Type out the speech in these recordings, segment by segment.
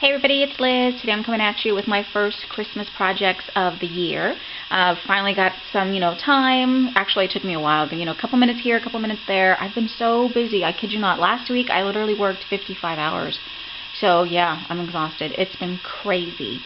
Hey everybody, it's Liz. Today I'm coming at you with my first Christmas projects of the year. Finally got some, time. Actually, it took me a while, but, a couple minutes here, a couple minutes there. I've been so busy. I kid you not. Last week, I literally worked 55 hours. So, yeah, I'm exhausted. It's been crazy.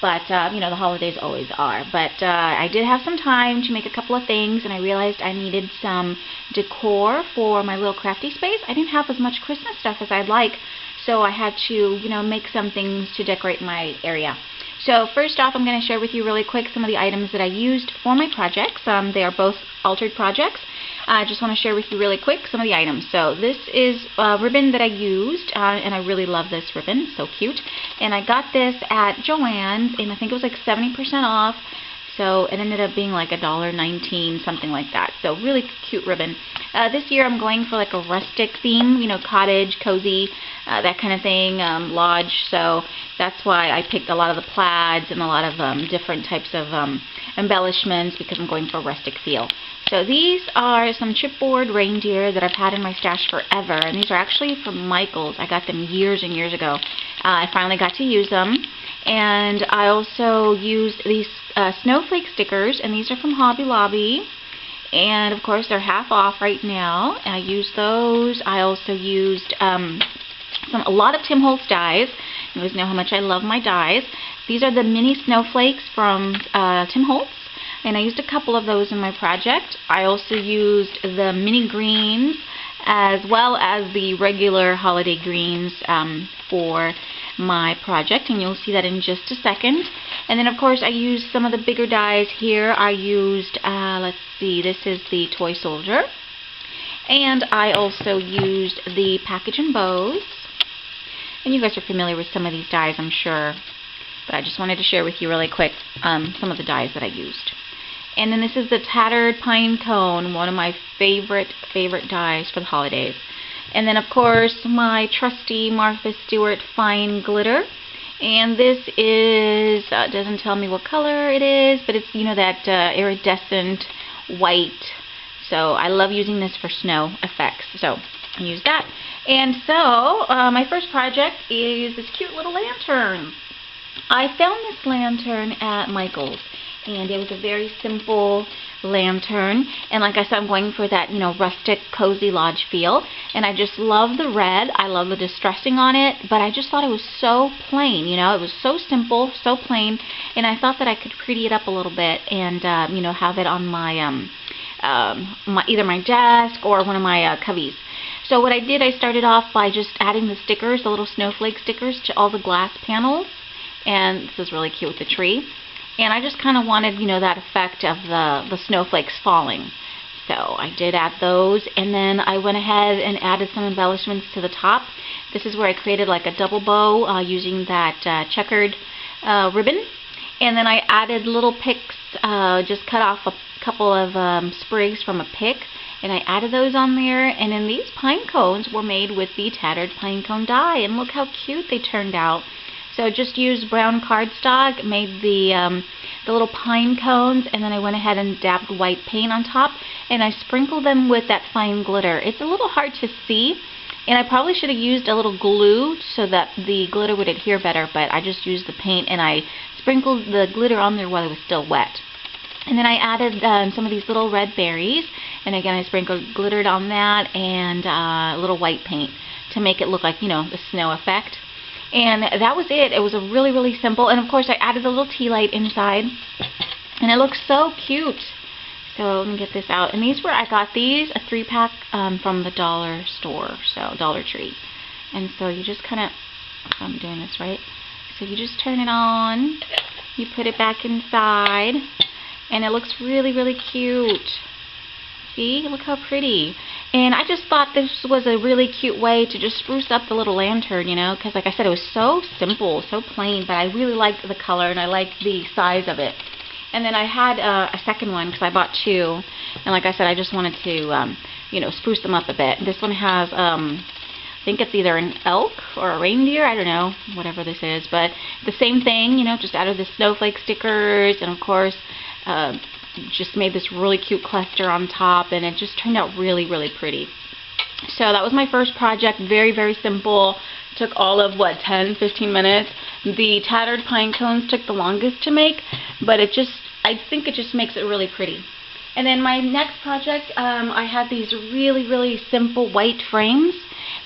But, the holidays always are. But I did have some time to make a couple of things, and I realized I needed some decor for my little crafty space. I didn't have as much Christmas stuff as I'd like, so I had to, make some things to decorate my area. So first off, I'm going to share with you really quick some of the items that I used for my projects. They are both altered projects. I just want to share with you really quick some of the items. So this is ribbon that I used, and I really love this ribbon. So cute. And I got this at Joann's, and I think it was like 70% off. So it ended up being like $1.19, something like that. So really cute ribbon. This year I'm going for like a rustic theme, cottage, cozy, that kind of thing, lodge. So that's why I picked a lot of the plaids and a lot of different types of embellishments, because I'm going for a rustic feel. So these are some chipboard reindeer that I've had in my stash forever, and these are actually from Michael's. I got them years and years ago. I finally got to use them. And I also used these snowflake stickers, and these are from Hobby Lobby. And of course they're half off right now. I used those. I also used a lot of Tim Holtz dies. You guys know how much I love my dies. These are the mini snowflakes from Tim Holtz, and I used a couple of those in my project. I also used the mini greens as well as the regular holiday greens for my project, and you'll see that in just a second. And then of course I used some of the bigger dies here. I used, let's see, this is the toy soldier, and I also used the package and bows. And you guys are familiar with some of these dies, I'm sure, but I just wanted to share with you really quick some of the dies that I used. And then this is the tattered pine cone, one of my favorite dies for the holidays. And then of course my trusty Martha Stewart fine glitter. And this is, doesn't tell me what color it is, but it's, that iridescent white. So I love using this for snow effects. So I use that. And so my first project is this cute little lantern. I found this lantern at Michael's, and it was a very simple lantern, and like I said, I'm going for that, rustic, cozy lodge feel, and I just love the red. I love the distressing on it, but I just thought it was so plain, it was so simple, so plain, and I thought that I could pretty it up a little bit and, have it on my, either my desk or one of my cubbies. So what I did, I started off by just adding the stickers, the little snowflake stickers, to all the glass panels, and this is really cute with the tree. And I just kind of wanted, that effect of the snowflakes falling. So I did add those, and then I went ahead and added some embellishments to the top. This is where I created like a double bow using that checkered ribbon. And then I added little picks, just cut off a couple of sprigs from a pick, and I added those on there. And then these pine cones were made with the tattered pine cone die, and look how cute they turned out. So just used brown cardstock, made the little pine cones, and then I went ahead and dabbed white paint on top, and I sprinkled them with that fine glitter. It's a little hard to see, and I probably should have used a little glue so that the glitter would adhere better, but I just used the paint and I sprinkled the glitter on there while it was still wet. And then I added some of these little red berries, and again I sprinkled glittered on that and a little white paint to make it look like, the snow effect. And that was it. It was a really simple. And of course I added the little tea light inside, and it looks so cute. So let me get this out. And these were, I got these, a 3-pack from the dollar store, so Dollar Tree. And so you just kind of, if I'm doing this right, so you just turn it on, you put it back inside, and it looks really cute. See, look how pretty. And I just thought this was a really cute way to just spruce up the little lantern, because like I said, it was so simple, so plain, but I really liked the color and I liked the size of it. And then I had a second one because I bought two, and like I said, I just wanted to, spruce them up a bit. This one has, I think it's either an elk or a reindeer, I don't know, whatever this is, but the same thing, just added the snowflake stickers, and of course, just made this really cute cluster on top, and it just turned out really pretty. So that was my first project. Very simple, Took all of, what, 10, 15 minutes. The tattered pine cones took the longest to make, but I think it just makes it really pretty. And then my next project, I had these really, really simple white frames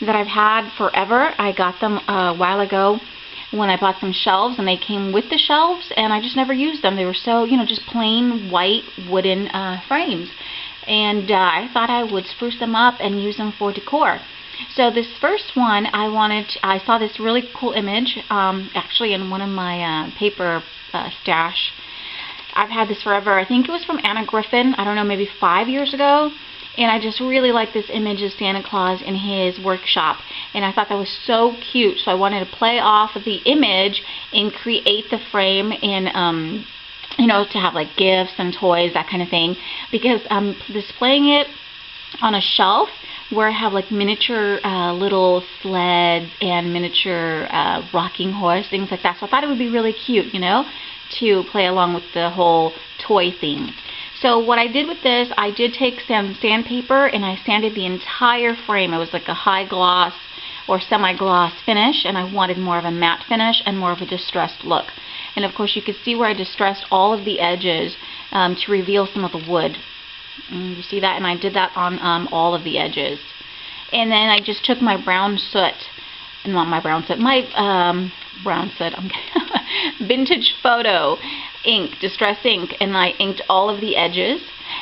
that I've had forever. I got them a while ago when I bought some shelves, and they came with the shelves, and I just never used them. They were so, just plain white wooden frames. And I thought I would spruce them up and use them for decor. So this first one, I saw this really cool image, actually in one of my paper stash. I've had this forever. I think it was from Anna Griffin, I don't know, maybe 5 years ago. And I just really like this image of Santa Claus in his workshop. And I thought that was so cute. So I wanted to play off of the image and create the frame and, to have like gifts and toys, that kind of thing. Because I'm displaying it on a shelf where I have like miniature little sleds and miniature rocking horse, things like that. So I thought it would be really cute, to play along with the whole toy theme. So what I did with this, I did take some sandpaper and I sanded the entire frame. It was like a high gloss or semi-gloss finish, and I wanted more of a matte finish and more of a distressed look. And of course you could see where I distressed all of the edges to reveal some of the wood. You see that? And I did that on all of the edges. And then I just took my brown soot, not my brown soot, my brown soot, vintage photo ink, distress ink, and I inked all of the edges.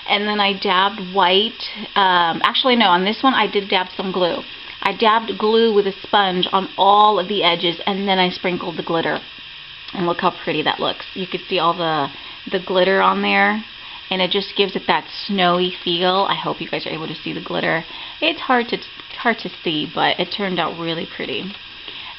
And then I dabbed white, actually no, on this one I did dab some glue. I dabbed glue with a sponge on all of the edges, and then I sprinkled the glitter. And look how pretty that looks. You could see all the glitter on there, and it just gives it that snowy feel. I hope you guys are able to see the glitter. It's hard to see, but it turned out really pretty.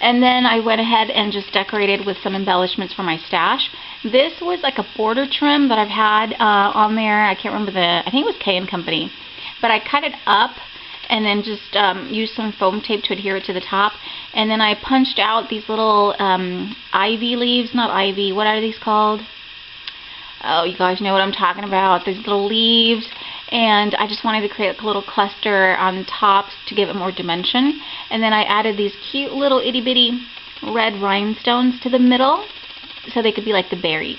And then I went ahead and just decorated with some embellishments for my stash. This was like a border trim that I've had on there. I can't remember I think it was K & Company. But I cut it up and then just used some foam tape to adhere it to the top. And then I punched out these little ivy leaves, not ivy, what are these called? Oh, you guys know what I'm talking about. These little leaves. And I just wanted to create a little cluster on top to give it more dimension. And then I added these cute little itty bitty red rhinestones to the middle so they could be like the berries.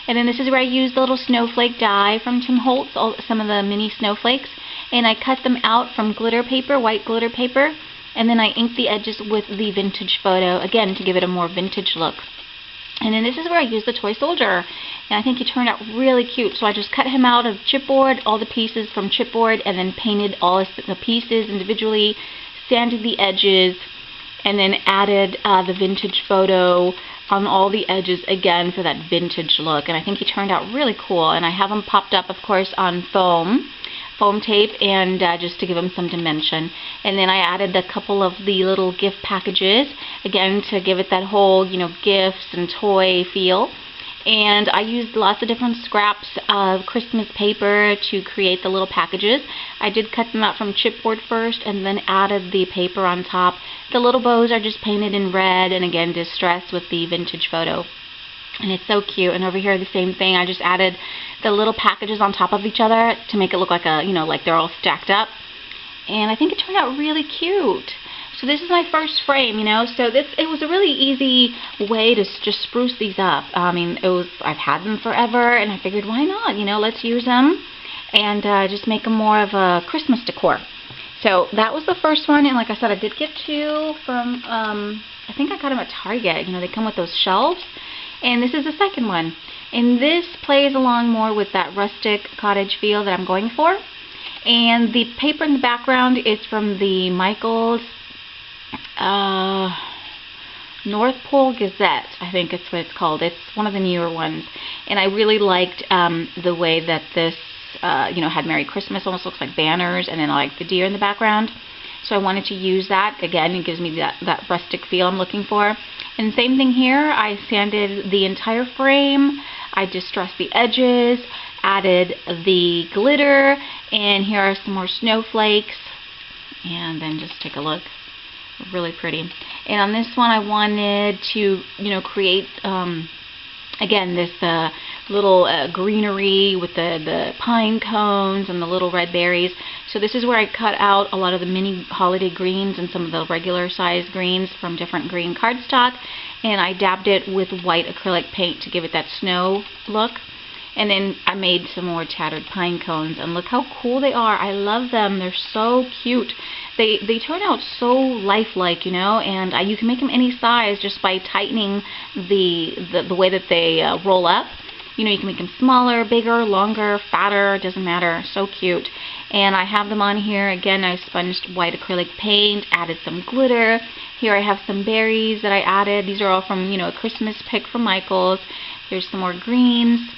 And then this is where I used the little snowflake die from Tim Holtz, some of the mini snowflakes. And I cut them out from glitter paper, white glitter paper. And then I inked the edges with the vintage photo, again, to give it a more vintage look. And then this is where I used the toy soldier. And I think he turned out really cute. So I just cut him out of chipboard, all the pieces from chipboard, and then painted all the pieces individually, sanded the edges, and then added the vintage photo on all the edges again for that vintage look. And I think he turned out really cool. And I have him popped up, of course, on foam tape, and just to give them some dimension. And then I added a couple of the little gift packages, again, to give it that whole, gifts and toy feel. And I used lots of different scraps of Christmas paper to create the little packages. I did cut them out from chipboard first and then added the paper on top. The little bows are just painted in red and again distressed with the vintage photo. And it's so cute. And over here the same thing. I just added the little packages on top of each other to make it look like like they're all stacked up. And I think it turned out really cute. So this is my first frame, so it was a really easy way to just spruce these up. I mean, I've had them forever, and I figured, why not? Let's use them and just make them more of a Christmas decor. So that was the first one, and like I said, I did get two from, I think I got them at Target. They come with those shelves. And this is the second one. And this plays along more with that rustic cottage feel that I'm going for. And the paper in the background is from the Michaels North Pole Gazette, I think it's what it's called. It's one of the newer ones. And I really liked the way that this, had Merry Christmas, almost looks like banners, and then I like the deer in the background. So I wanted to use that. Again, it gives me that rustic feel I'm looking for. And same thing here. I sanded the entire frame. I distressed the edges, added the glitter, and here are some more snowflakes. And then just take a look. Really pretty. And on this one, I wanted to, create, again, this little greenery with the pine cones and the little red berries. So this is where I cut out a lot of the mini holiday greens and some of the regular size greens from different green cardstock, and I dabbed it with white acrylic paint to give it that snow look. And then I made some more tattered pine cones, and look how cool they are. I love them. They're so cute. They turn out so lifelike, you know, and you can make them any size just by tightening the way that they roll up. You know, you can make them smaller, bigger, longer, fatter, doesn't matter. So cute. And I have them on here. Again, I sponged white acrylic paint, added some glitter. Here I have some berries that I added. These are all from, you know, a Christmas pick from Michael's. Here's some more greens.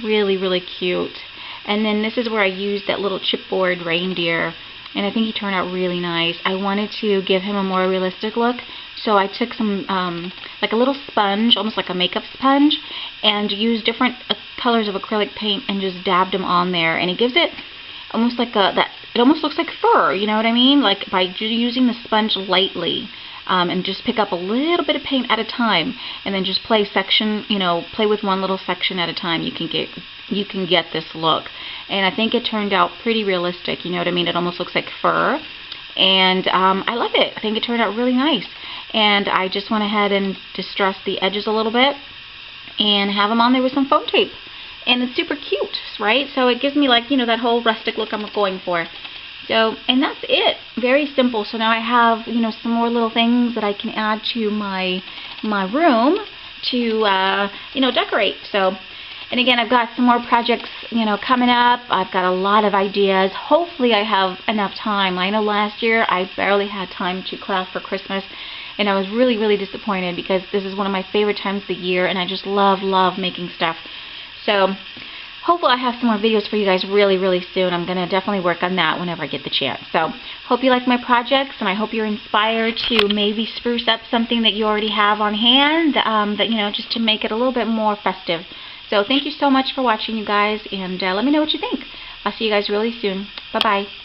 Really, really cute. And then this is where I used that little chipboard reindeer, and I think he turned out really nice. I wanted to give him a more realistic look, so I took some, like a little sponge, almost like a makeup sponge, and used different colors of acrylic paint and just dabbed them on there, and it gives it almost like it almost looks like fur, you know what I mean? Like by using the sponge lightly. And just pick up a little bit of paint at a time, and then just play with one little section at a time. You can get this look, and I think it turned out pretty realistic. You know what I mean? It almost looks like fur, and I love it. I think it turned out really nice, and I just went ahead and distressed the edges a little bit, and have them on there with some foam tape, and it's super cute, right? So it gives me, like, you know, that whole rustic look I'm going for. So, and that's it. Very simple. So now I have, you know, some more little things that I can add to my room to, you know, decorate. So, and again, I've got some more projects, you know, coming up. I've got a lot of ideas. Hopefully I have enough time. I know last year I barely had time to craft for Christmas, and I was really, really disappointed because this is one of my favorite times of the year, and I just love making stuff. So hopefully I have some more videos for you guys really, really soon. I'm going to definitely work on that whenever I get the chance. So, hope you like my projects, and I hope you're inspired to maybe spruce up something that you already have on hand, that, you know, just to make it a little bit more festive. So, thank you so much for watching, you guys, and let me know what you think. I'll see you guys really soon. Bye-bye.